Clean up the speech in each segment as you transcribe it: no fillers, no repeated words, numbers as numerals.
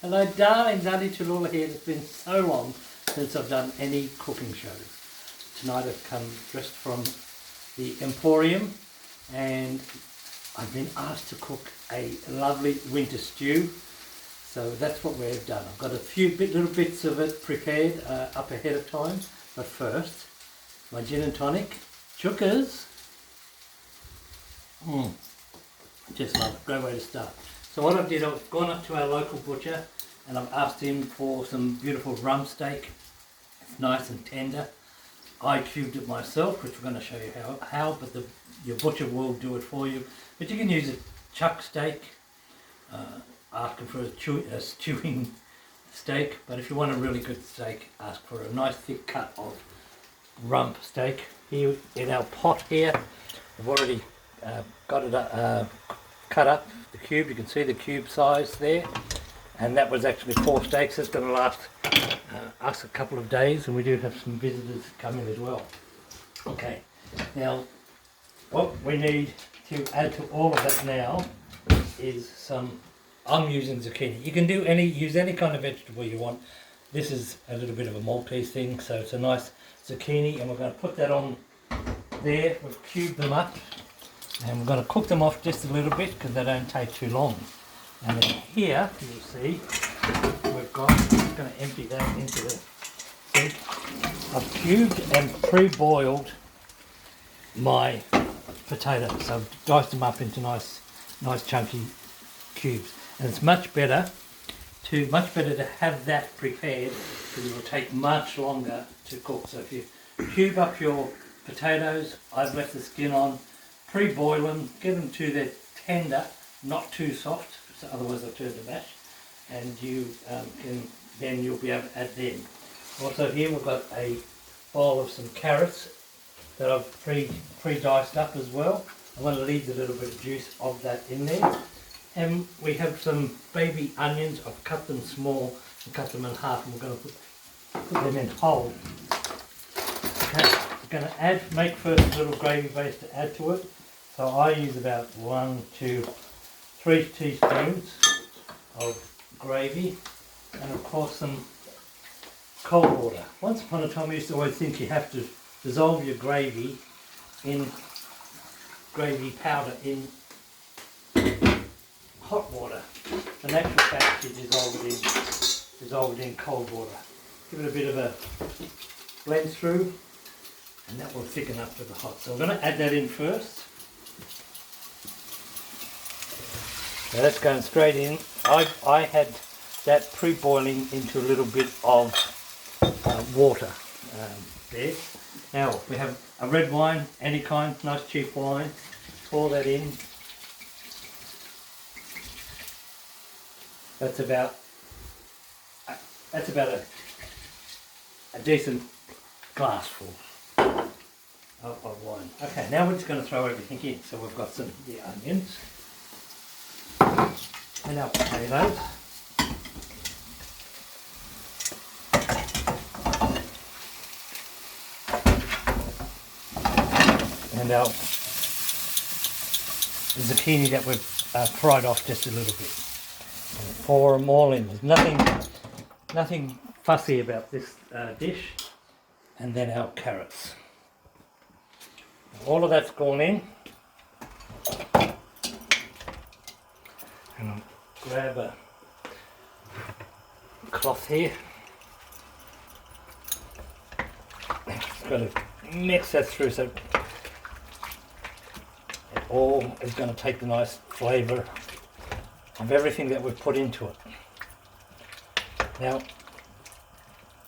Hello darlings, Aunty Tullula here. It's been so long since I've done any cooking shows. Tonight I've come dressed from the Emporium and I've been asked to cook a lovely winter stew. So that's what we've done. I've got a few little bits of it prepared up ahead of time. But first, my gin and tonic, chookers. Just love it, great way to start. So what I've did, I've gone up to our local butcher and I've asked him for some beautiful rump steak. It's nice and tender. I cubed it myself, which we're going to show you how, but your butcher will do it for you. But you can use a chuck steak, asking for a stewing steak, but if you want a really good steak, ask for a nice thick cut of rump steak. Here in our pot here, I've already got it cut up, the cube. You can see the cube size there, and that was actually 4 steaks. It's going to last us a couple of days, and we do have some visitors coming as well. Okay, now what we need to add to all of that now is some, I'm using zucchini. You can use any kind of vegetable you want. This is a little bit of a Maltese thing, so it's a nice zucchini, and we're going to put that on there. We've cubed them up. And we're going to cook them off just a little bit because they don't take too long. And then here, you'll see, we've got, I'm just going to empty that into the sink. I've cubed and pre-boiled my potatoes. So I've diced them up into nice chunky cubes. And it's much better to have that prepared because it will take much longer to cook. So if you cube up your potatoes, I've left the skin on, pre-boil them, get them to the tender, not too soft, so otherwise they'll turn to mash, and then you'll be able to add them. Also here we've got a bowl of some carrots that I've pre-diced up as well. I'm going to leave a little bit of juice of that in there. And we have some baby onions. I've cut them small and cut them in half, and we're going to put them in whole. Okay, we're going to make first a little gravy base to add to it. So I use about 1, 2, 3 teaspoons of gravy, and of course some cold water. Once upon a time I used to always think you have to dissolve your gravy powder in hot water. In actual fact, you dissolve it in cold water. Give it a bit of a blend through, and that will thicken up with the hot. So we're going to add that in first. Now that's going straight in. I had that pre-boiling into a little bit of water there. Now we have a red wine, any kind, nice cheap wine. Pour that in. That's about a decent glassful of wine. Okay, now we're just going to throw everything in. So we've got the onions and our potatoes, and our zucchini that we've fried off just a little bit. And pour them all in. There's nothing fussy about this dish. And then our carrots. All of that's gone in. And I'll grab a cloth here. Just going to mix that through so it all is going to take the nice flavour of everything that we've put into it. Now,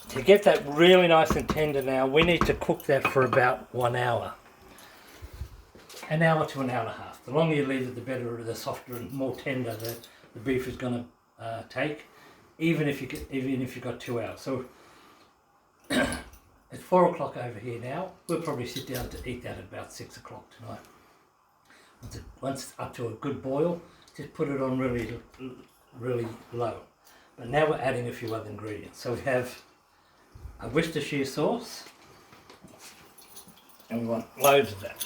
to get that really nice and tender now, we need to cook that for about 1 hour. An hour to an hour and a half. The longer you leave it, the better, the softer and more tender the beef is going to take, even if you've got 2 hours. So it's 4 o'clock over here now. We'll probably sit down to eat that at about 6 o'clock tonight. Once it's up to a good boil, just put it on really low. But now we're adding a few other ingredients. So we have a Worcestershire sauce, and we want loads of that.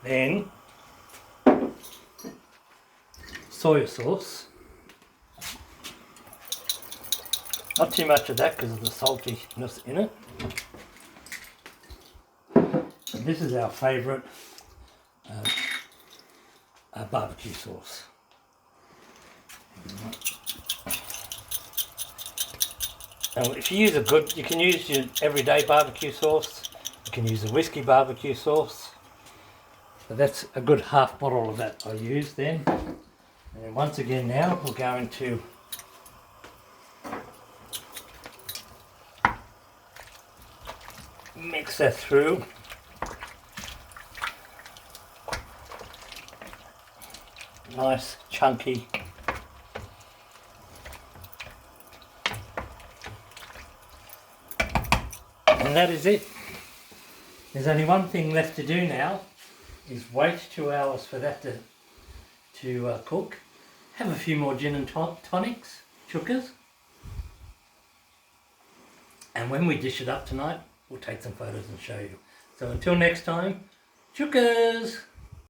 Then soy sauce. Not too much of that because of the saltiness in it. And this is our favourite barbecue sauce. Now if you use a good, you can use your everyday barbecue sauce, you can use a whiskey barbecue sauce. So that's a good half bottle of that I use then. And then once again now we're going to mix that through. Nice chunky. And that is it. There's only one thing left to do now, is wait 2 hours for that to cook. Have a few more gin and tonics, chukkas. And when we dish it up tonight, we'll take some photos and show you. So until next time, chukkas!